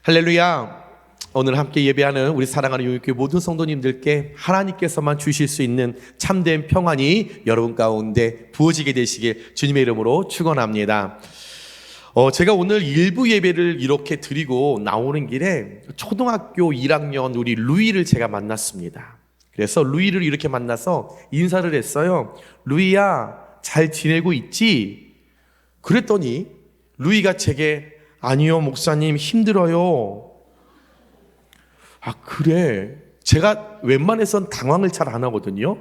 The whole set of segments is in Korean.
할렐루야. 오늘 함께 예배하는 우리 사랑하는 용인교회 모든 성도님들께 하나님께서만 주실 수 있는 참된 평안이 여러분 가운데 부어지게 되시길 주님의 이름으로 축원합니다. 제가 오늘 일부 예배를 이렇게 드리고 나오는 길에 초등학교 1학년 우리 루이를 제가 만났습니다. 그래서 루이를 이렇게 만나서 인사를 했어요. 루이야, 잘 지내고 있지? 그랬더니 루이가 제게 아니요, 목사님, 힘들어요. 아, 그래. 제가 웬만해선 당황을 잘 안 하거든요.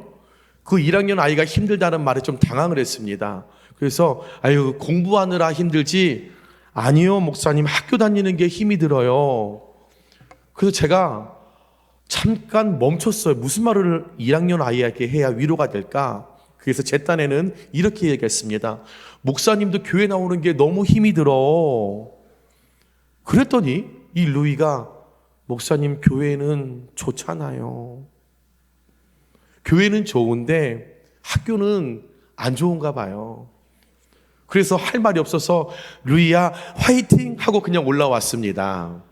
그 1학년 아이가 힘들다는 말에 좀 당황을 했습니다. 그래서 아유, 공부하느라 힘들지? 아니요, 목사님, 학교 다니는 게 힘이 들어요. 그래서 제가 잠깐 멈췄어요. 무슨 말을 1학년 아이에게 해야 위로가 될까? 그래서 제 딴에는 이렇게 얘기했습니다. 목사님도 교회 나오는 게 너무 힘이 들어. 그랬더니 이 루이가 목사님, 교회는 좋잖아요. 교회는 좋은데 학교는 안 좋은가 봐요. 그래서 할 말이 없어서 루이야 화이팅 하고 그냥 올라왔습니다.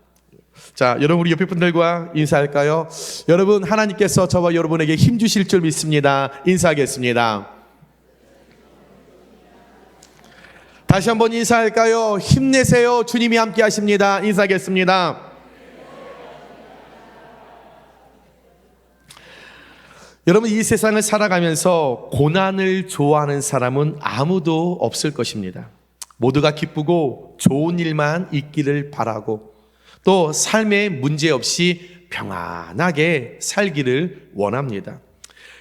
자, 여러분 우리 옆에 분들과 인사할까요? 여러분, 하나님께서 저와 여러분에게 힘 주실 줄 믿습니다. 인사하겠습니다. 다시 한번 인사할까요? 힘내세요. 주님이 함께 하십니다. 인사하겠습니다. 여러분, 이 세상을 살아가면서 고난을 좋아하는 사람은 아무도 없을 것입니다. 모두가 기쁘고 좋은 일만 있기를 바라고 또 삶에 문제 없이 평안하게 살기를 원합니다.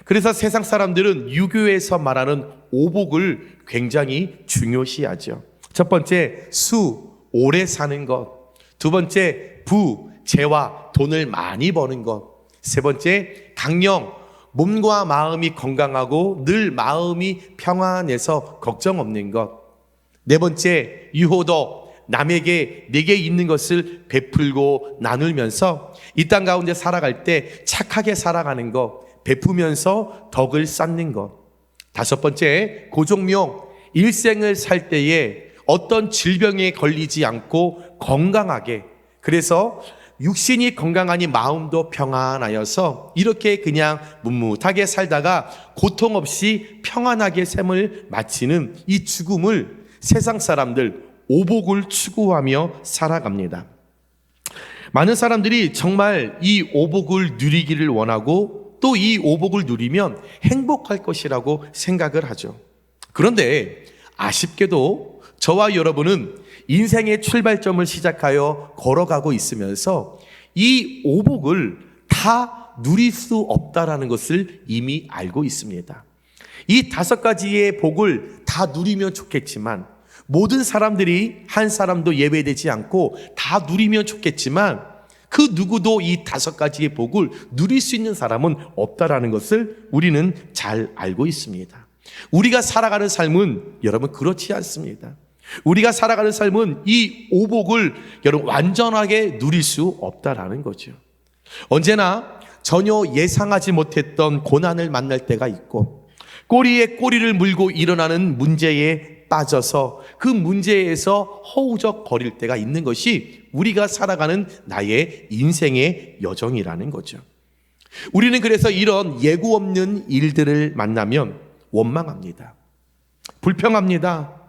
그래서 세상 사람들은 유교에서 말하는 오복을 굉장히 중요시하죠. 첫 번째, 수, 오래 사는 것. 두 번째, 부, 재와 돈을 많이 버는 것. 세 번째, 강령, 몸과 마음이 건강하고 늘 마음이 평안해서 걱정 없는 것. 네 번째, 유호도, 남에게 내게 있는 것을 베풀고 나누면서 이 땅 가운데 살아갈 때 착하게 살아가는 것, 베푸면서 덕을 쌓는 것. 다섯 번째, 고종명, 일생을 살 때에 어떤 질병에 걸리지 않고 건강하게, 그래서 육신이 건강하니 마음도 평안하여서 이렇게 그냥 묵묵하게 살다가 고통 없이 평안하게 삶을 마치는 이 죽음을 세상 사람들 오복을 추구하며 살아갑니다. 많은 사람들이 정말 이 오복을 누리기를 원하고 또 이 오복을 누리면 행복할 것이라고 생각을 하죠. 그런데 아쉽게도 저와 여러분은 인생의 출발점을 시작하여 걸어가고 있으면서 이 오복을 다 누릴 수 없다라는 것을 이미 알고 있습니다. 이 5가지의 복을 다 누리면 좋겠지만 모든 사람들이 한 사람도 예외되지 않고 다 누리면 좋겠지만 그 누구도 이 5가지의 복을 누릴 수 있는 사람은 없다라는 것을 우리는 잘 알고 있습니다. 우리가 살아가는 삶은 여러분 그렇지 않습니다. 우리가 살아가는 삶은 이 오복을 여러분 완전하게 누릴 수 없다라는 거죠. 언제나 전혀 예상하지 못했던 고난을 만날 때가 있고 꼬리에 꼬리를 물고 일어나는 문제에 빠져서 그 문제에서 허우적거릴 때가 있는 것이 우리가 살아가는 나의 인생의 여정이라는 거죠. 우리는 그래서 이런 예고 없는 일들을 만나면 원망합니다. 불평합니다.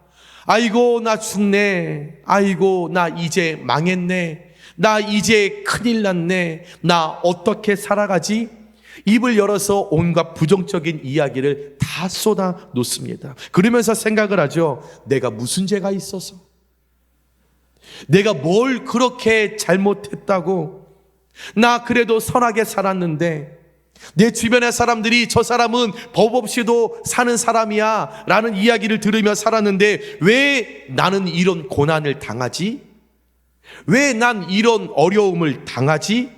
아이고, 나 죽네. 아이고, 나 이제 망했네. 나 이제 큰일 났네. 나 어떻게 살아가지? 입을 열어서 온갖 부정적인 이야기를 다 쏟아 놓습니다. 그러면서 생각을 하죠. 내가 무슨 죄가 있어서? 내가 뭘 그렇게 잘못했다고? 나 그래도 선하게 살았는데 내 주변의 사람들이 저 사람은 법 없이도 사는 사람이야 라는 이야기를 들으며 살았는데 왜 나는 이런 고난을 당하지? 왜 난 이런 어려움을 당하지?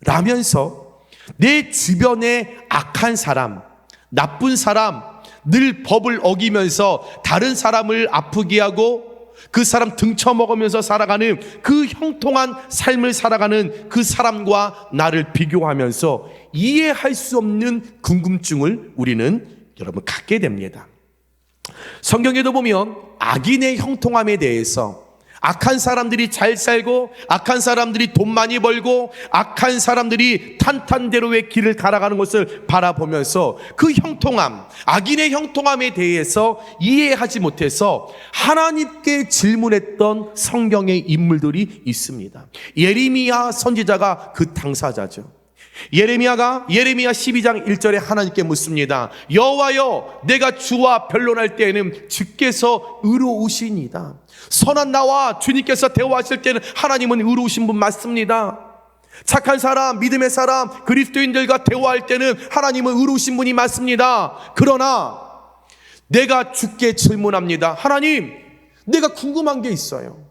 라면서 내 주변에 악한 사람, 나쁜 사람, 늘 법을 어기면서 다른 사람을 아프게 하고 그 사람 등쳐먹으면서 살아가는 그 형통한 삶을 살아가는 그 사람과 나를 비교하면서 이해할 수 없는 궁금증을 우리는 여러분 갖게 됩니다. 성경에도 보면 악인의 형통함에 대해서 악한 사람들이 잘 살고, 악한 사람들이 돈 많이 벌고, 악한 사람들이 탄탄대로의 길을 갈아가는 것을 바라보면서 그 형통함, 악인의 형통함에 대해서 이해하지 못해서 하나님께 질문했던 성경의 인물들이 있습니다. 예레미야 선지자가 그 당사자죠. 예레미야 12장 1절에 하나님께 묻습니다. 여호와여, 내가 주와 변론할 때에는 주께서 의로우시니이다. 선한 나와 주님께서 대화하실 때는 하나님은 의로우신 분 맞습니다. 착한 사람, 믿음의 사람, 그리스도인들과 대화할 때는 하나님은 의로우신 분이 맞습니다. 그러나 내가 주께 질문합니다. 하나님, 내가 궁금한 게 있어요.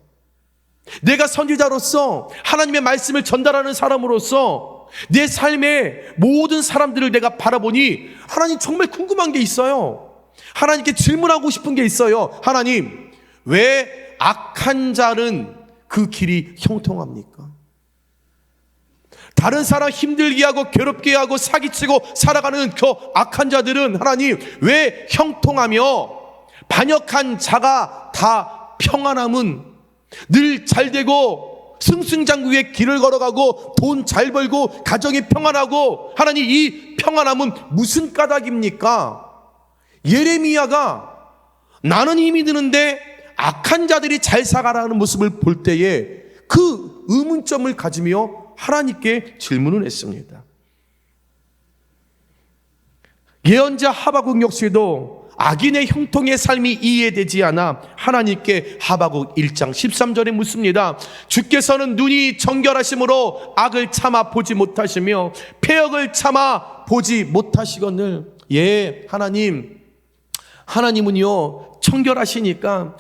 내가 선지자로서 하나님의 말씀을 전달하는 사람으로서 내 삶의 모든 사람들을 내가 바라보니 하나님, 정말 궁금한 게 있어요. 하나님께 질문하고 싶은 게 있어요. 하나님, 왜 악한 자는 그 길이 형통합니까? 다른 사람 힘들게 하고 괴롭게 하고 사기치고 살아가는 그 악한 자들은 하나님, 왜 형통하며 반역한 자가 다 평안함은 늘 잘되고 승승장구의 길을 걸어가고 돈 잘 벌고 가정이 평안하고, 하나님, 이 평안함은 무슨 까닭입니까? 예레미야가 나는 힘이 드는데 악한 자들이 잘 살아가는 모습을 볼 때에 그 의문점을 가지며 하나님께 질문을 했습니다. 예언자 하박국 역시도 악인의 형통의 삶이 이해되지 않아 하나님께 하박국 1장 13절에 묻습니다. 주께서는 눈이 정결하심으로 악을 참아 보지 못하시며 패역을 참아 보지 못하시거늘. 예, 하나님은요 정결하시니까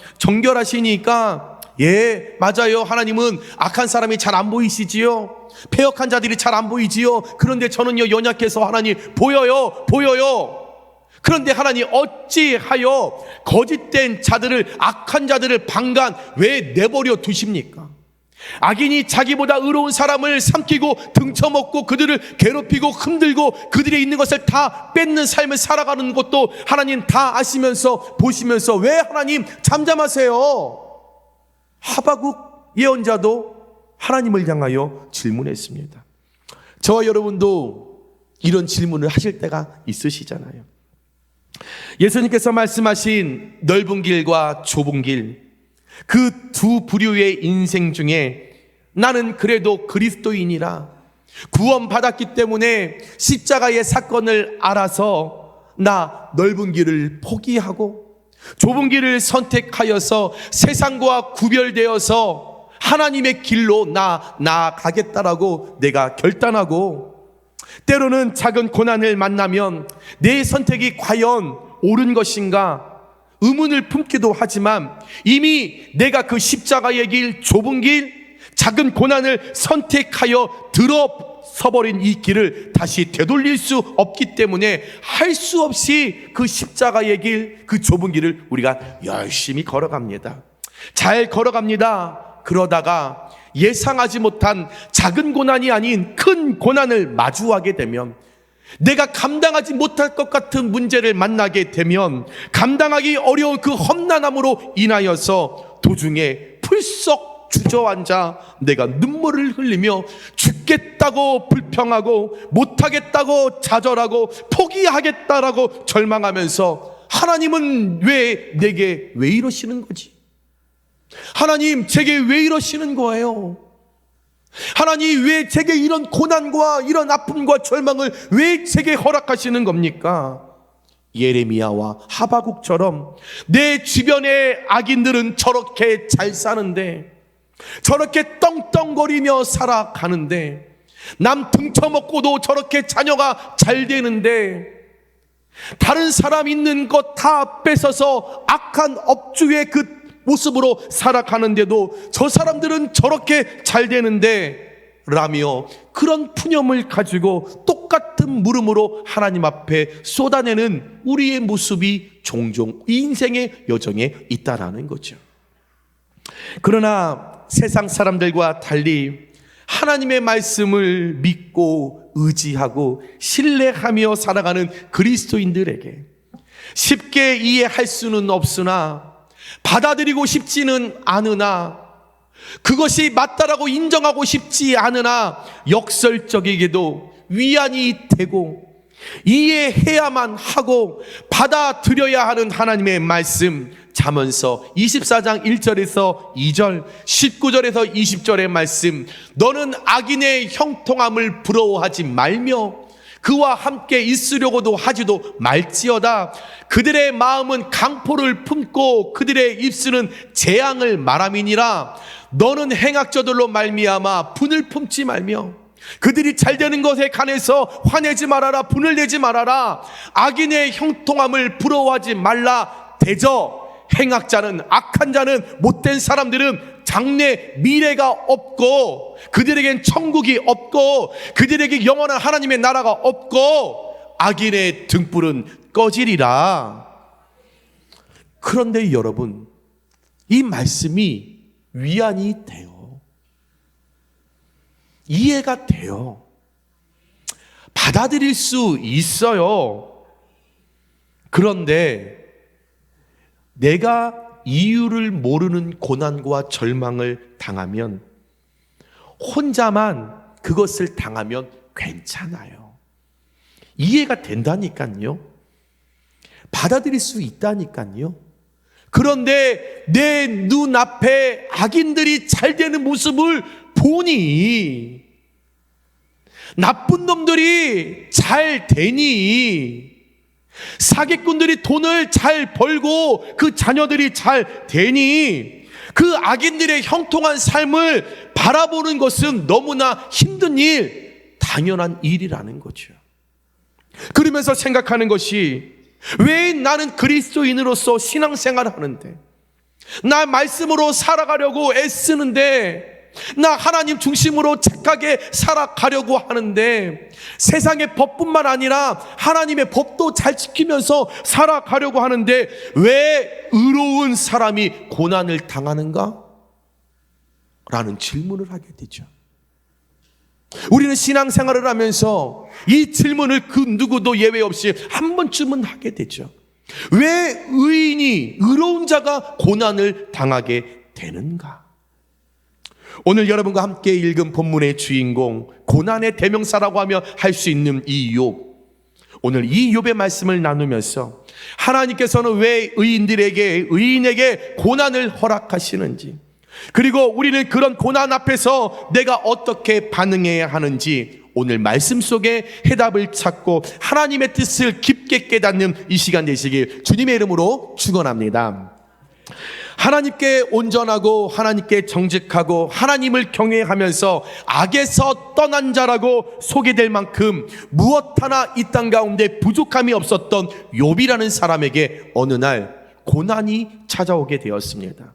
예, 맞아요. 하나님은 악한 사람이 잘 안 보이시지요. 패역한 자들이 잘 안 보이지요. 그런데 저는요 연약해서 하나님 보여요. 그런데 하나님, 어찌하여 거짓된 자들을, 악한 자들을 방간 왜 내버려 두십니까? 악인이 자기보다 의로운 사람을 삼키고 등쳐먹고 그들을 괴롭히고 흔들고 그들이 있는 것을 다 뺏는 삶을 살아가는 것도 하나님 다 아시면서 보시면서 왜 하나님 잠잠하세요? 하박국 예언자도 하나님을 향하여 질문했습니다. 저와 여러분도 이런 질문을 하실 때가 있으시잖아요. 예수님께서 말씀하신 넓은 길과 좁은 길, 그 두 부류의 인생 중에 나는 그래도 그리스도인이라 구원받았기 때문에 십자가의 사건을 알아서 나 넓은 길을 포기하고 좁은 길을 선택하여서 세상과 구별되어서 하나님의 길로 나아가겠다라고 내가 결단하고, 때로는 작은 고난을 만나면 내 선택이 과연 옳은 것인가 의문을 품기도 하지만, 이미 내가 그 십자가의 길, 좁은 길, 작은 고난을 선택하여 들어서버린 이 길을 다시 되돌릴 수 없기 때문에 할 수 없이 그 십자가의 길, 그 좁은 길을 우리가 열심히 걸어갑니다. 잘 걸어갑니다. 그러다가 예상하지 못한 작은 고난이 아닌 큰 고난을 마주하게 되면, 내가 감당하지 못할 것 같은 문제를 만나게 되면, 감당하기 어려운 그 험난함으로 인하여서 도중에 풀썩 주저앉아 내가 눈물을 흘리며 죽겠다고 불평하고 못하겠다고 좌절하고 포기하겠다라고 절망하면서, 하나님은 내게 왜 이러시는 거지? 하나님, 제게 왜 이러시는 거예요? 하나님, 왜 제게 이런 고난과 이런 아픔과 절망을 왜 제게 허락하시는 겁니까? 예레미야와 하박국처럼 내 주변의 악인들은 저렇게 잘 사는데, 저렇게 떵떵거리며 살아가는데, 남 등쳐먹고도 저렇게 자녀가 잘 되는데, 다른 사람 있는 것 다 뺏어서 악한 업주의 그 모습으로 살아가는데도 저 사람들은 저렇게 잘 되는데 라며 그런 푸념을 가지고 똑같은 물음으로 하나님 앞에 쏟아내는 우리의 모습이 종종 인생의 여정에 있다라는 거죠. 그러나 세상 사람들과 달리 하나님의 말씀을 믿고 의지하고 신뢰하며 살아가는 그리스도인들에게 쉽게 이해할 수는 없으나, 받아들이고 싶지는 않으나, 그것이 맞다라고 인정하고 싶지 않으나 역설적이게도 위안이 되고 이해해야만 하고 받아들여야 하는 하나님의 말씀, 잠언서 24장 1절에서 2절, 19절에서 20절의 말씀, 너는 악인의 형통함을 부러워하지 말며 그와 함께 있으려고도 하지도 말지어다. 그들의 마음은 강포를 품고 그들의 입술은 재앙을 말함이니라. 너는 행악저들로 말미암아 분을 품지 말며 그들이 잘되는 것에 관해서 화내지 말아라. 분을 내지 말아라. 악인의 형통함을 부러워하지 말라. 대저 행악자는, 악한 자는, 못된 사람들은 장래 미래가 없고 그들에겐 천국이 없고 그들에게 영원한 하나님의 나라가 없고 악인의 등불은 꺼지리라. 그런데 여러분, 이 말씀이 위안이 돼요. 이해가 돼요. 받아들일 수 있어요. 그런데 내가 이유를 모르는 고난과 절망을 당하면, 혼자만 그것을 당하면 괜찮아요. 이해가 된다니까요. 받아들일 수 있다니까요. 그런데 내 눈앞에 악인들이 잘 되는 모습을 보니, 나쁜 놈들이 잘 되니, 사기꾼들이 돈을 잘 벌고 그 자녀들이 잘 되니, 그 악인들의 형통한 삶을 바라보는 것은 너무나 힘든 일, 당연한 일이라는 거죠. 그러면서 생각하는 것이, 왜 나는 그리스도인으로서 신앙생활을 하는데, 나 말씀으로 살아가려고 애쓰는데, 나 하나님 중심으로 착하게 살아가려고 하는데, 세상의 법뿐만 아니라 하나님의 법도 잘 지키면서 살아가려고 하는데 왜 의로운 사람이 고난을 당하는가? 라는 질문을 하게 되죠. 우리는 신앙생활을 하면서 이 질문을 그 누구도 예외 없이 한 번쯤은 하게 되죠. 왜 의인이, 의로운 자가 고난을 당하게 되는가? 오늘 여러분과 함께 읽은 본문의 주인공, 고난의 대명사라고 하며 할 수 있는 이 욥, 오늘 이 욥의 말씀을 나누면서 하나님께서는 왜 의인에게 고난을 허락하시는지, 그리고 우리는 그런 고난 앞에서 내가 어떻게 반응해야 하는지 오늘 말씀 속에 해답을 찾고 하나님의 뜻을 깊게 깨닫는 이 시간 되시길 주님의 이름으로 축원합니다. 하나님께 온전하고 하나님께 정직하고 하나님을 경외하면서 악에서 떠난 자라고 소개될 만큼 무엇 하나 이 땅 가운데 부족함이 없었던 욥이라는 사람에게 어느 날 고난이 찾아오게 되었습니다.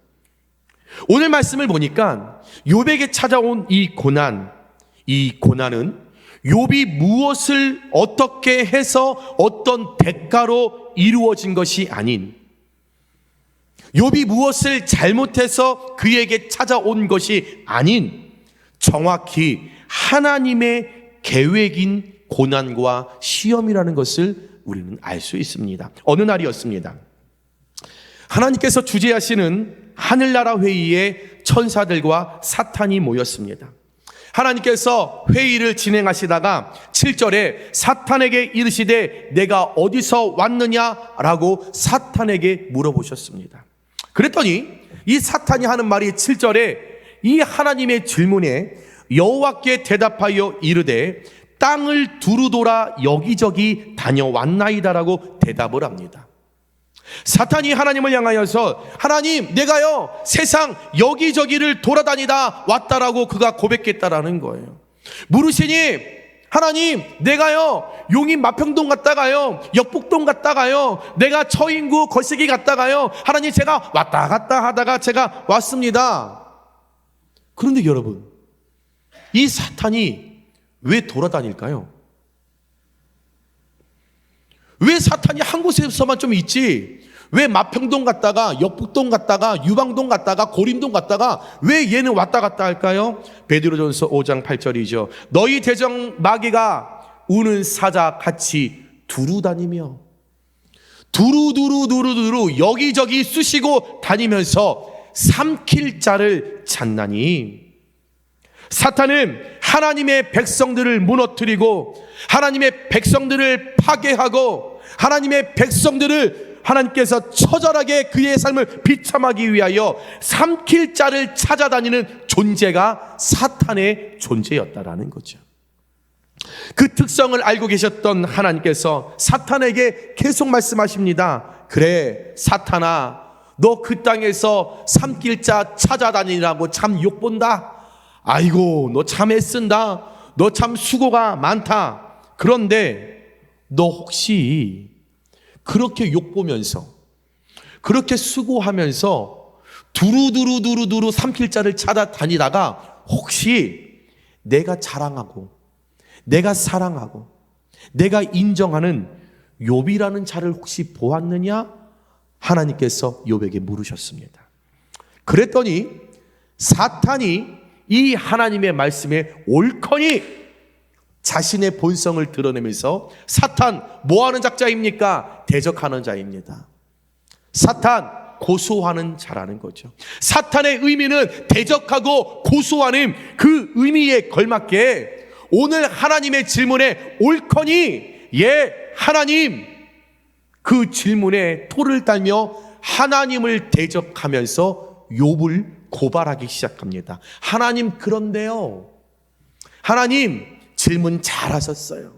오늘 말씀을 보니까 욥에게 찾아온 이 고난은 욥이 무엇을 어떻게 해서 어떤 대가로 이루어진 것이 아닌, 욥이 무엇을 잘못해서 그에게 찾아온 것이 아닌, 정확히 하나님의 계획인 고난과 시험이라는 것을 우리는 알 수 있습니다. 어느 날이었습니다. 하나님께서 주재하시는 하늘나라 회의에 천사들과 사탄이 모였습니다. 하나님께서 회의를 진행하시다가 7절에 사탄에게 이르시되 내가 어디서 왔느냐라고 사탄에게 물어보셨습니다. 그랬더니 이 사탄이 하는 말이 7절에 이 하나님의 질문에 여호와께 대답하여 이르되 땅을 두루돌아 여기저기 다녀왔나이다라고 대답을 합니다. 사탄이 하나님을 향하여서 하나님, 내가요 세상 여기저기를 돌아다니다 왔다라고 그가 고백했다라는 거예요. 물으시니 하나님, 내가요 용인 마평동 갔다가요 역북동 갔다가요 내가 처인구 거시기 갔다가요 하나님 제가 왔다 갔다 하다가 제가 왔습니다. 그런데 여러분, 이 사탄이 왜 돌아다닐까요? 왜 사탄이 한 곳에서만 좀 있지, 왜 마평동 갔다가 역북동 갔다가 유방동 갔다가 고림동 갔다가 왜 얘는 왔다 갔다 할까요? 베드로전서 5장 8절이죠. 너희 대적 마귀가 우는 사자 같이 두루다니며, 두루두루 여기저기 쑤시고 다니면서 삼킬 자를 찾나니. 사탄은 하나님의 백성들을 무너뜨리고 하나님의 백성들을 파괴하고 하나님의 백성들을 하나님께서 처절하게 그의 삶을 비참하기 위하여 삼킬 자를 찾아다니는 존재가 사탄의 존재였다라는 거죠. 그 특성을 알고 계셨던 하나님께서 사탄에게 계속 말씀하십니다. 그래, 사탄아, 너 그 땅에서 삼킬 자 찾아다니라고 참 욕본다. 아이고, 너 참 애쓴다. 너 참 수고가 많다. 그런데 너 혹시 그렇게 욕보면서 그렇게 수고하면서 두루두루 삼킬 자를 찾아다니다가 혹시 내가 자랑하고 내가 사랑하고 내가 인정하는 욥이라는 자를 혹시 보았느냐? 하나님께서 욥에게 물으셨습니다. 그랬더니 사탄이 이 하나님의 말씀에 옳거니 자신의 본성을 드러내면서 사탄 뭐하는 작자입니까? 대적하는 자입니다. 사탄 고소하는 자라는 거죠. 사탄의 의미는 대적하고 고소하는 그 의미에 걸맞게 오늘 하나님의 질문에 옳거니 예 하나님, 그 질문에 토를 달며 하나님을 대적하면서 욥을 고발하기 시작합니다. 하나님, 그런데요, 하나님 질문 잘하셨어요.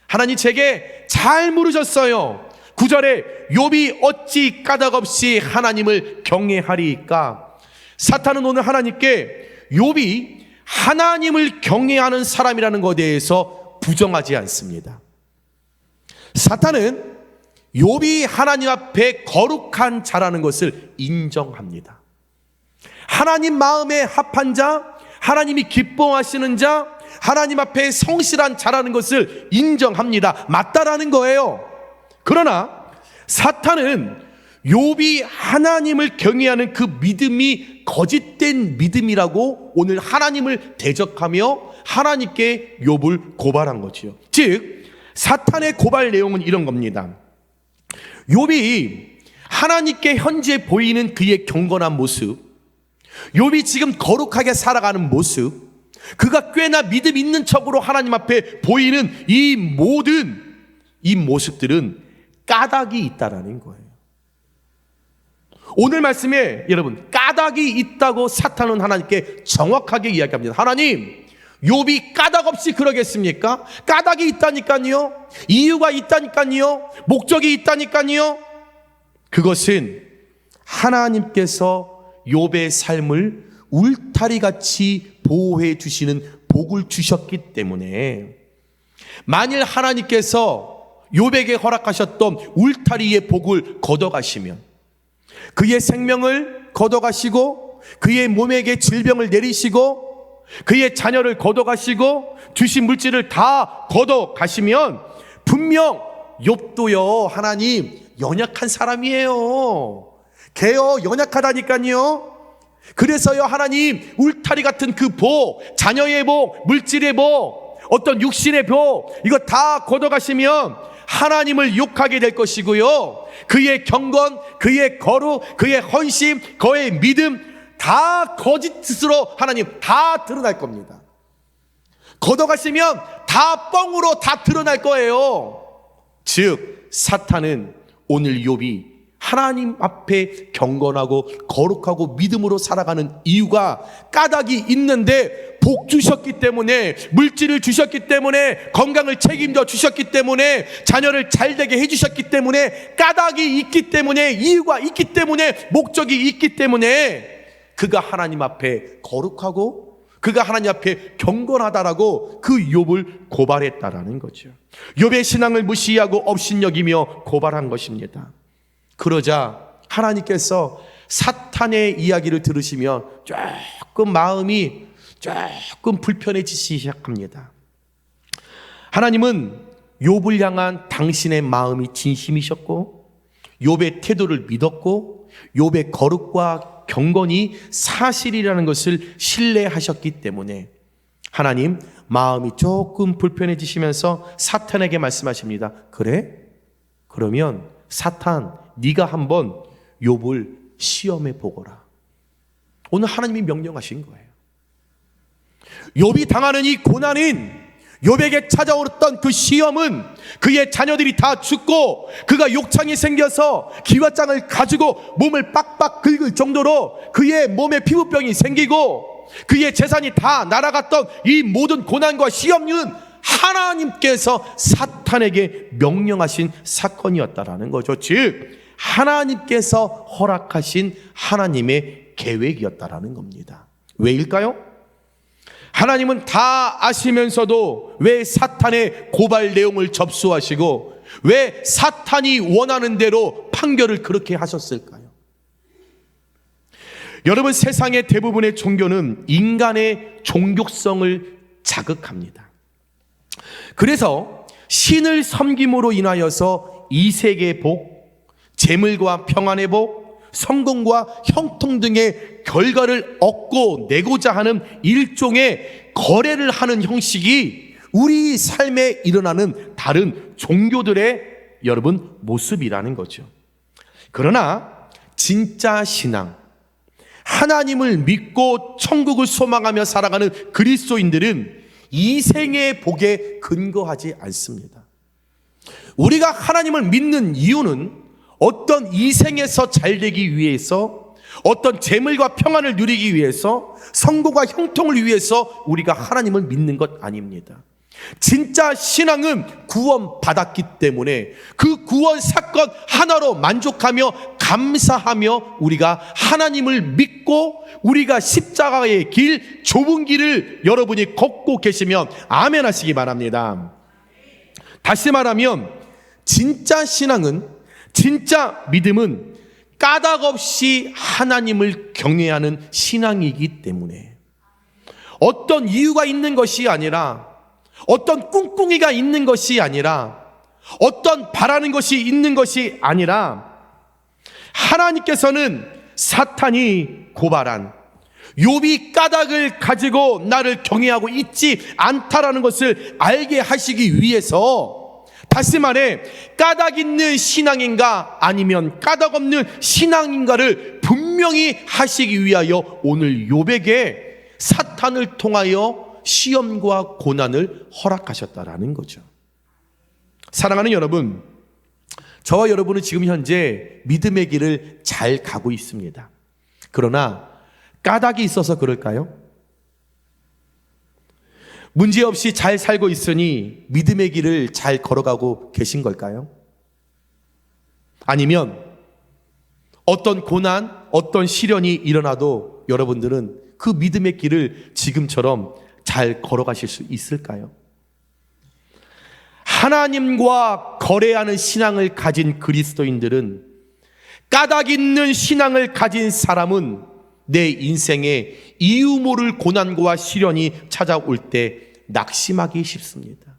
하나님 제게 잘 물으셨어요. 9절에 욥이 어찌 까닭없이 하나님을 경외하리이까. 사탄은 오늘 하나님께 욥이 하나님을 경외하는 사람이라는 것에 대해서 부정하지 않습니다. 사탄은 욥이 하나님 앞에 거룩한 자라는 것을 인정합니다. 하나님 마음에 합한 자, 하나님이 기뻐하시는 자, 하나님 앞에 성실한 자라는 것을 인정합니다. 맞다라는 거예요. 그러나 사탄은 욥이 하나님을 경외하는 그 믿음이 거짓된 믿음이라고 오늘 하나님을 대적하며 하나님께 욥을 고발한 거지요. 즉 사탄의 고발 내용은 이런 겁니다. 욥이 하나님께 현재 보이는 그의 경건한 모습, 욥이 지금 거룩하게 살아가는 모습, 그가 꽤나 믿음 있는 척으로 하나님 앞에 보이는 이 모습들은 까닭이 있다라는 거예요. 오늘 말씀에 여러분, 까닭이 있다고 사탄은 하나님께 정확하게 이야기합니다. 하나님, 욥이 까닭 없이 그러겠습니까? 까닭이 있다니까요. 이유가 있다니까요. 목적이 있다니까요. 그것은 하나님께서 욥의 삶을 울타리같이 보호해 주시는 복을 주셨기 때문에, 만일 하나님께서 욥에게 허락하셨던 울타리의 복을 걷어가시면, 그의 생명을 걷어가시고 그의 몸에게 질병을 내리시고 그의 자녀를 걷어가시고 주신 물질을 다 걷어가시면 분명 욥도요, 하나님 연약한 사람이에요. 걔요 연약하다니까요. 그래서요, 하나님 울타리 같은 그 복, 자녀의 복, 물질의 복, 어떤 육신의 복, 이거 다 걷어가시면 하나님을 욕하게 될 것이고요, 그의 경건, 그의 거룩, 그의 헌신, 그의 믿음 다 거짓으로 하나님 다 드러날 겁니다. 걷어가시면 다 뻥으로 다 드러날 거예요. 즉 사탄은 오늘 욥이 하나님 앞에 경건하고 거룩하고 믿음으로 살아가는 이유가 까닭이 있는데 복 주셨기 때문에, 물질을 주셨기 때문에, 건강을 책임져 주셨기 때문에, 자녀를 잘되게 해주셨기 때문에, 까닭이 있기 때문에, 이유가 있기 때문에, 목적이 있기 때문에 그가 하나님 앞에 거룩하고 그가 하나님 앞에 경건하다라고 그 욥을 고발했다라는 거죠. 욥의 신앙을 무시하고 업신여기며 고발한 것입니다. 그러자 하나님께서 사탄의 이야기를 들으시면 조금 마음이 조금 불편해지기 시작합니다. 하나님은 욥을 향한 당신의 마음이 진심이셨고 욥의 태도를 믿었고 욥의 거룩과 경건이 사실이라는 것을 신뢰하셨기 때문에 하나님 마음이 조금 불편해지시면서 사탄에게 말씀하십니다. 그래? 그러면 사탄, 네가 한번 욥을 시험해 보거라. 오늘 하나님이 명령하신 거예요. 욥이 당하는 이 고난인, 욥에게 찾아오던 그 시험은 그의 자녀들이 다 죽고 그가 욕창이 생겨서 기와장을 가지고 몸을 빡빡 긁을 정도로 그의 몸에 피부병이 생기고 그의 재산이 다 날아갔던 이 모든 고난과 시험은 하나님께서 사탄에게 명령하신 사건이었다라는 거죠. 즉 하나님께서 허락하신 하나님의 계획이었다라는 겁니다. 왜일까요? 하나님은 다 아시면서도 왜 사탄의 고발 내용을 접수하시고 왜 사탄이 원하는 대로 판결을 그렇게 하셨을까요? 여러분, 세상의 대부분의 종교는 인간의 종교성을 자극합니다. 그래서 신을 섬김으로 인하여서 이 세계의 복, 재물과 평안의 복, 성공과 형통 등의 결과를 얻고 내고자 하는 일종의 거래를 하는 형식이 우리 삶에 일어나는 다른 종교들의 여러분 모습이라는 거죠. 그러나 진짜 신앙, 하나님을 믿고 천국을 소망하며 살아가는 그리스도인들은 이 생의 복에 근거하지 않습니다. 우리가 하나님을 믿는 이유는 어떤 이 생에서 잘 되기 위해서, 어떤 재물과 평안을 누리기 위해서, 성공과 형통을 위해서 우리가 하나님을 믿는 것 아닙니다. 진짜 신앙은 구원받았기 때문에 그 구원 사건 하나로 만족하며 감사하며 우리가 하나님을 믿고 우리가 십자가의 길, 좁은 길을 여러분이 걷고 계시면 아멘 하시기 바랍니다. 다시 말하면 진짜 신앙은, 진짜 믿음은 까닭 없이 하나님을 경외하는 신앙이기 때문에 어떤 이유가 있는 것이 아니라, 어떤 꿍꿍이가 있는 것이 아니라, 어떤 바라는 것이 있는 것이 아니라 하나님께서는 사탄이 고발한 욥이 까닭을 가지고 나를 경외하고 있지 않다라는 것을 알게 하시기 위해서, 다시 말해 까닭 있는 신앙인가 아니면 까닭 없는 신앙인가를 분명히 하시기 위하여 오늘 욥에게 사탄을 통하여 시험과 고난을 허락하셨다라는 거죠. 사랑하는 여러분, 저와 여러분은 지금 현재 믿음의 길을 잘 가고 있습니다. 그러나 까닭이 있어서 그럴까요? 문제없이 잘 살고 있으니 믿음의 길을 잘 걸어가고 계신 걸까요? 아니면 어떤 고난, 어떤 시련이 일어나도 여러분들은 그 믿음의 길을 지금처럼 잘 걸어가실 수 있을까요? 하나님과 거래하는 신앙을 가진 그리스도인들은, 까닭 있는 신앙을 가진 사람은 내 인생에 이유 모를 고난과 시련이 찾아올 때 낙심하기 쉽습니다.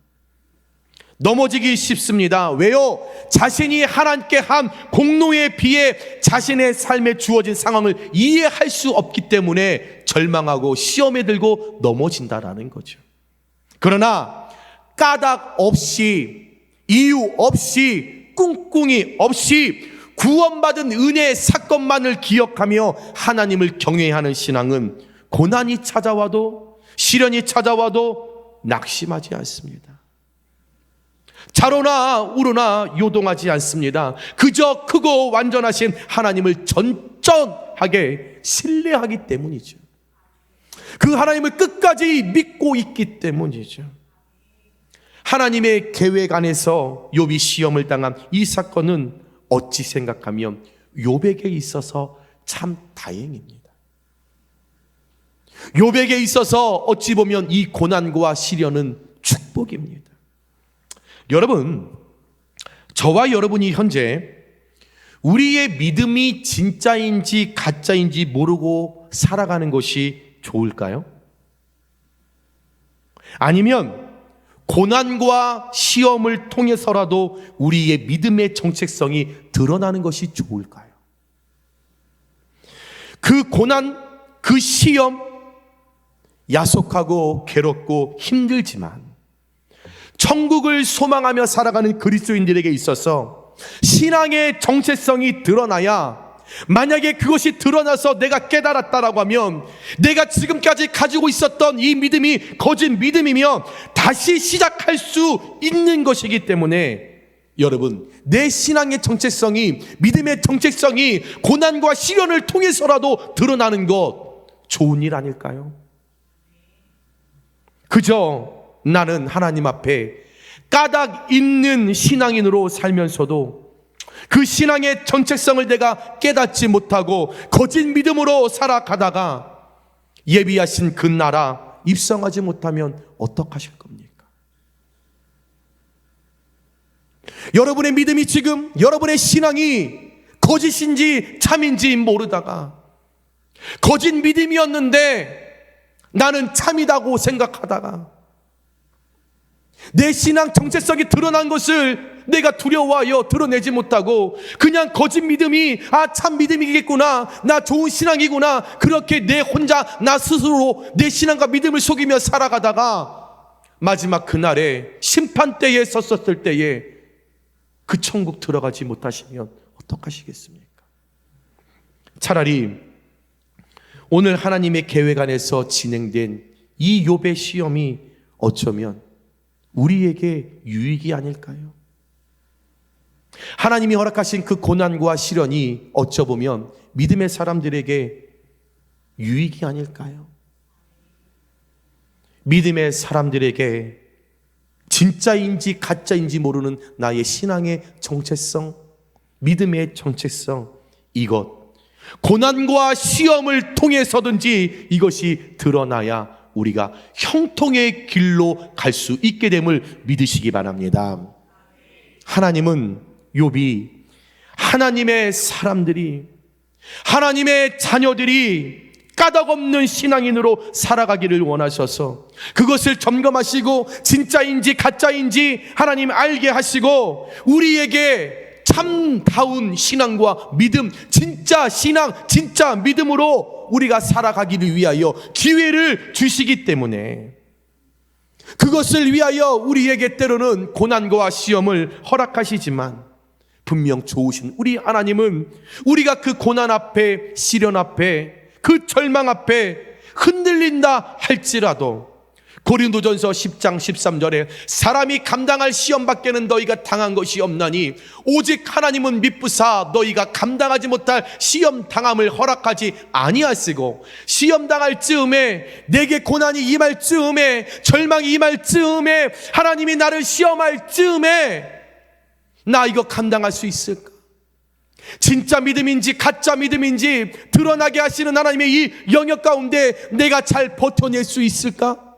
넘어지기 쉽습니다. 왜요? 자신이 하나님께 한 공로에 비해 자신의 삶에 주어진 상황을 이해할 수 없기 때문에 절망하고 시험에 들고 넘어진다라는 거죠. 그러나 까닭 없이, 이유 없이, 꿍꿍이 없이 구원받은 은혜의 사건만을 기억하며 하나님을 경외하는 신앙은 고난이 찾아와도, 시련이 찾아와도 낙심하지 않습니다. 자로나 우로나 요동하지 않습니다. 그저 크고 완전하신 하나님을 전전하게 신뢰하기 때문이죠. 그 하나님을 끝까지 믿고 있기 때문이죠. 하나님의 계획 안에서 욥이 시험을 당한 이 사건은 어찌 생각하면 욥에게 있어서 참 다행입니다. 욥에게 있어서 어찌 보면 이 고난과 시련은 축복입니다. 여러분, 저와 여러분이 현재 우리의 믿음이 진짜인지 가짜인지 모르고 살아가는 것이 좋을까요? 아니면 고난과 시험을 통해서라도 우리의 믿음의 정체성이 드러나는 것이 좋을까요? 그 고난, 그 시험, 야속하고 괴롭고 힘들지만 천국을 소망하며 살아가는 그리스도인들에게 있어서 신앙의 정체성이 드러나야 만약에 그것이 드러나서 내가 깨달았다라고 하면 내가 지금까지 가지고 있었던 이 믿음이 거짓 믿음이면 다시 시작할 수 있는 것이기 때문에 여러분, 내 신앙의 정체성이, 믿음의 정체성이 고난과 시련을 통해서라도 드러나는 것 좋은 일 아닐까요? 그저 나는 하나님 앞에 까닭 있는 신앙인으로 살면서도 그 신앙의 정체성을 내가 깨닫지 못하고 거짓 믿음으로 살아가다가 예비하신 그 나라 입성하지 못하면 어떡하실 겁니까? 여러분의 믿음이 지금, 여러분의 신앙이 거짓인지 참인지 모르다가 거짓 믿음이었는데 나는 참이다고 생각하다가 내 신앙 정체성이 드러난 것을 내가 두려워하여 드러내지 못하고 그냥 거짓 믿음이 참 믿음이겠구나, 나 좋은 신앙이구나, 그렇게 내 혼자 나 스스로 내 신앙과 믿음을 속이며 살아가다가 마지막 그날에 심판대에 섰었을 때에 그 천국 들어가지 못하시면 어떡하시겠습니까? 차라리 오늘 하나님의 계획 안에서 진행된 이 욥의 시험이 어쩌면 우리에게 유익이 아닐까요? 하나님이 허락하신 그 고난과 시련이 어쩌보면 믿음의 사람들에게 유익이 아닐까요? 믿음의 사람들에게 진짜인지 가짜인지 모르는 나의 신앙의 정체성, 믿음의 정체성, 이것 고난과 시험을 통해서든지 이것이 드러나야 우리가 형통의 길로 갈 수 있게 됨을 믿으시기 바랍니다. 하나님은 욥이 하나님의 사람들이, 하나님의 자녀들이 까닭없는 신앙인으로 살아가기를 원하셔서 그것을 점검하시고 진짜인지 가짜인지 하나님 알게 하시고 우리에게 참다운 신앙과 믿음, 진짜 신앙, 진짜 믿음으로 우리가 살아가기를 위하여 기회를 주시기 때문에 그것을 위하여 우리에게 때로는 고난과 시험을 허락하시지만 분명 좋으신 우리 하나님은 우리가 그 고난 앞에, 시련 앞에, 그 절망 앞에 흔들린다 할지라도 고린도전서 10장 13절에 사람이 감당할 시험 밖에는 너희가 당한 것이 없나니 오직 하나님은 미쁘사 너희가 감당하지 못할 시험 당함을 허락하지 아니하시고 시험 당할 즈음에 내게 고난이 임할 즈음에 절망이 임할 즈음에 하나님이 나를 시험할 즈음에 나 이거 감당할 수 있을까? 진짜 믿음인지 가짜 믿음인지 드러나게 하시는 하나님의 이 영역 가운데 내가 잘 버텨낼 수 있을까?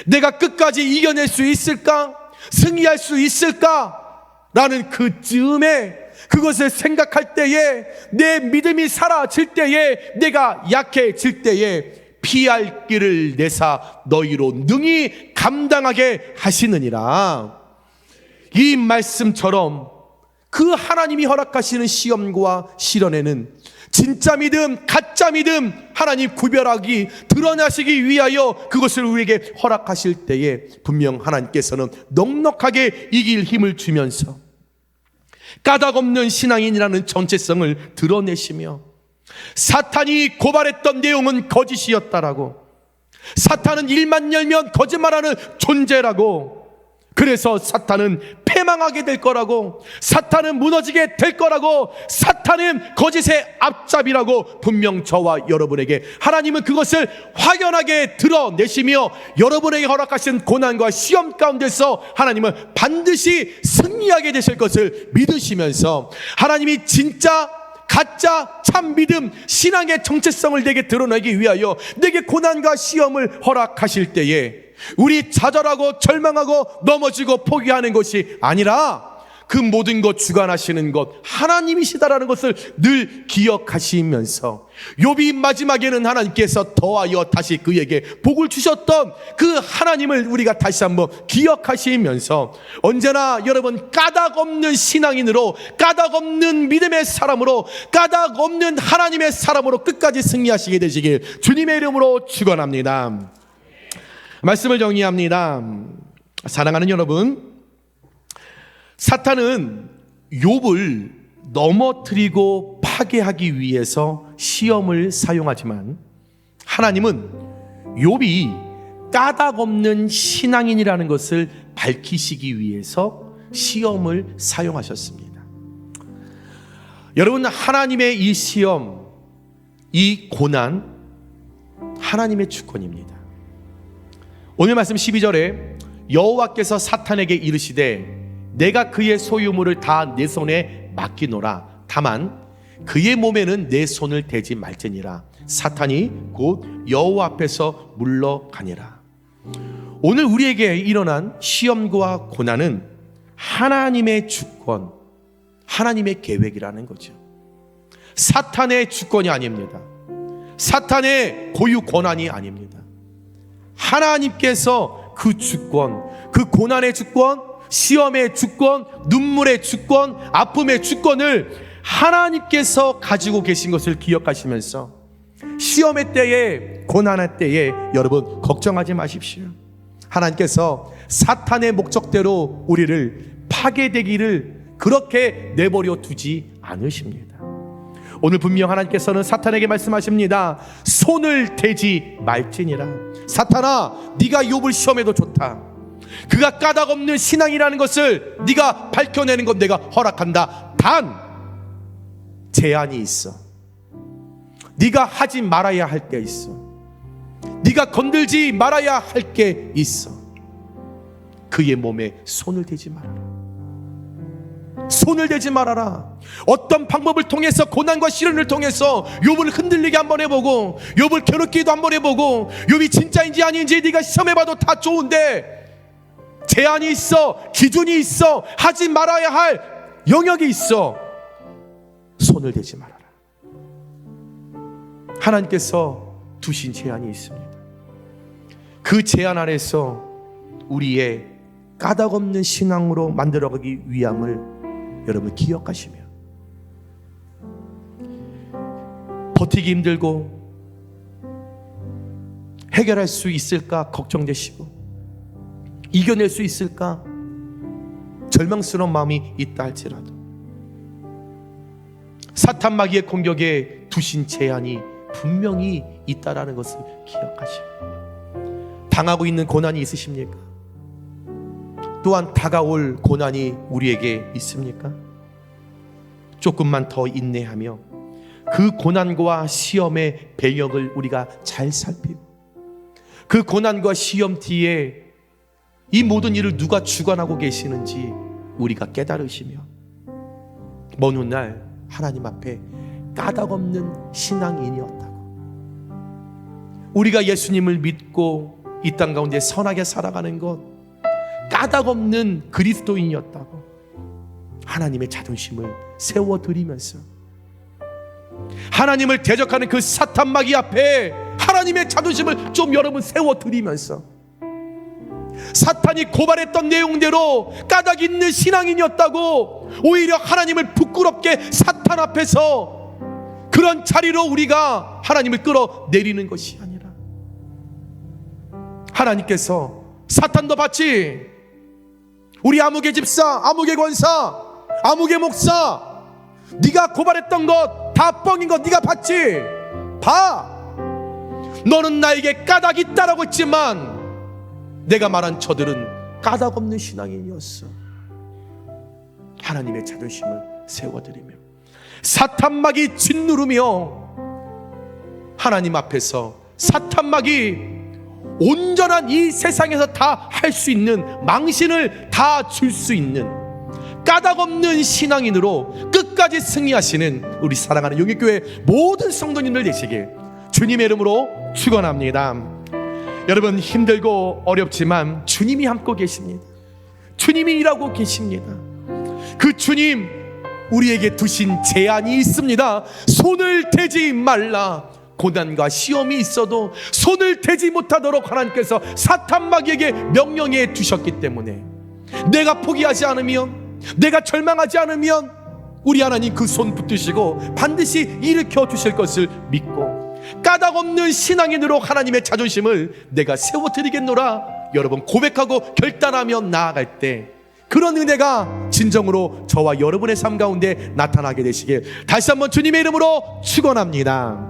내가 끝까지 이겨낼 수 있을까? 승리할 수 있을까? 라는 그 즈음에 그것을 생각할 때에 내 믿음이 사라질 때에 내가 약해질 때에 피할 길을 내사 너희로 능히 감당하게 하시느니라. 이 말씀처럼 그 하나님이 허락하시는 시험과 시련에는 진짜 믿음, 가짜 믿음 하나님 구별하기, 드러나시기 위하여 그것을 우리에게 허락하실 때에 분명 하나님께서는 넉넉하게 이길 힘을 주면서 까닭없는 신앙인이라는 정체성을 드러내시며 사탄이 고발했던 내용은 거짓이었다라고, 사탄은 일만 열면 거짓말하는 존재라고, 그래서 사탄은 패망하게 될 거라고, 사탄은 무너지게 될 거라고, 사탄은 거짓의 앞잡이라고 분명 저와 여러분에게 하나님은 그것을 확연하게 드러내시며 여러분에게 허락하신 고난과 시험 가운데서 하나님은 반드시 승리하게 되실 것을 믿으시면서 하나님이 진짜 가짜 참 믿음 신앙의 정체성을 내게 드러내기 위하여 내게 고난과 시험을 허락하실 때에 우리 좌절하고 절망하고 넘어지고 포기하는 것이 아니라 그 모든 것 주관하시는 것 하나님이시다라는 것을 늘 기억하시면서 욥이 마지막에는 하나님께서 더하여 다시 그에게 복을 주셨던 그 하나님을 우리가 다시 한번 기억하시면서 언제나 여러분 까닭없는 신앙인으로, 까닭없는 믿음의 사람으로, 까닭없는 하나님의 사람으로 끝까지 승리하시게 되시길 주님의 이름으로 축원합니다. 말씀을 정리합니다. 사랑하는 여러분, 사탄은 욥을 넘어뜨리고 파괴하기 위해서 시험을 사용하지만 하나님은 욥이 까닭 없는 신앙인이라는 것을 밝히시기 위해서 시험을 사용하셨습니다. 여러분, 하나님의 이 시험, 이 고난, 하나님의 주권입니다. 오늘 말씀 12절에 여호와께서 사탄에게 이르시되 내가 그의 소유물을 다 내 손에 맡기노라. 다만 그의 몸에는 내 손을 대지 말지니라. 사탄이 곧 여호와 앞에서 물러가니라. 오늘 우리에게 일어난 시험과 고난은 하나님의 주권, 하나님의 계획이라는 거죠. 사탄의 주권이 아닙니다. 사탄의 고유 권한이 아닙니다. 하나님께서 그 주권, 그 고난의 주권, 시험의 주권, 눈물의 주권, 아픔의 주권을 하나님께서 가지고 계신 것을 기억하시면서 시험의 때에, 고난의 때에 여러분 걱정하지 마십시오. 하나님께서 사탄의 목적대로 우리를 파괴되기를 그렇게 내버려 두지 않으십니다. 오늘 분명 하나님께서는 사탄에게 말씀하십니다. 손을 대지 말지니라. 사탄아, 네가 욥을 시험해도 좋다. 그가 까닭 없는 신앙이라는 것을 네가 밝혀내는 것 내가 허락한다. 단 제한이 있어. 네가 하지 말아야 할 게 있어. 네가 건들지 말아야 할 게 있어. 그의 몸에 손을 대지 말아라. 손을 대지 말아라. 어떤 방법을 통해서, 고난과 시련을 통해서 욥을 흔들리게 한번 해보고, 욥을 괴롭기도 한번 해보고, 욥이 진짜인지 아닌지 네가 시험해봐도 다 좋은데 제한이 있어, 기준이 있어, 하지 말아야 할 영역이 있어. 손을 대지 말아라. 하나님께서 두신 제한이 있습니다. 그 제한 안에서 우리의 까닭 없는 신앙으로 만들어가기 위함을 여러분 기억하시며, 버티기 힘들고 해결할 수 있을까 걱정되시고, 이겨낼 수 있을까 절망스러운 마음이 있다 할지라도 사탄 마귀의 공격에 두신 제한이 분명히 있다라는 것을 기억하시고, 당하고 있는 고난이 있으십니까? 또한 다가올 고난이 우리에게 있습니까? 조금만 더 인내하며 그 고난과 시험의 배경을 우리가 잘 살피고, 그 고난과 시험 뒤에 이 모든 일을 누가 주관하고 계시는지 우리가 깨달으시며, 먼 훗날 하나님 앞에 까닭 없는 신앙인이었다고, 우리가 예수님을 믿고 이 땅 가운데 선하게 살아가는 것, 까닭 없는 그리스도인이었다고 하나님의 자존심을 세워드리면서, 하나님을 대적하는 그 사탄 마귀 앞에 하나님의 자존심을 좀 여러분 세워드리면서, 사탄이 고발했던 내용대로 까닭 있는 신앙인이었다고 오히려 하나님을 부끄럽게 사탄 앞에서 그런 자리로 우리가 하나님을 끌어내리는 것이 아니라, 하나님께서 사탄도 봤지, 우리 아무개 집사, 아무개 권사, 아무개 목사, 네가 고발했던 것 다 뻥인 거 네가 봤지? 봐, 너는 나에게 까닭이 있다라고 했지만 내가 말한 저들은 까닭 없는 신앙인이었어. 하나님의 자존심을 세워드리며 사탄 마귀 짓누르며 하나님 앞에서 사탄 마귀 온전한 이 세상에서 다 할 수 있는 망신을 다 줄 수 있는 까닭 없는 신앙인으로 끝까지 승리하시는 우리 사랑하는 용익교회 모든 성도님들 되시길 주님의 이름으로 축원합니다. 여러분, 힘들고 어렵지만 주님이 함께 계십니다. 주님이 일하고 계십니다. 그 주님, 우리에게 두신 제한이 있습니다. 손을 대지 말라. 고난과 시험이 있어도 손을 대지 못하도록 하나님께서 사탄 마귀에게 명령해 두셨기 때문에, 내가 포기하지 않으면, 내가 절망하지 않으면 우리 하나님 그 손 붙드시고 반드시 일으켜 주실 것을 믿고, 까닭 없는 신앙인으로 하나님의 자존심을 내가 세워드리겠노라 여러분 고백하고 결단하며 나아갈 때, 그런 은혜가 진정으로 저와 여러분의 삶 가운데 나타나게 되시길 다시 한번 주님의 이름으로 축원합니다.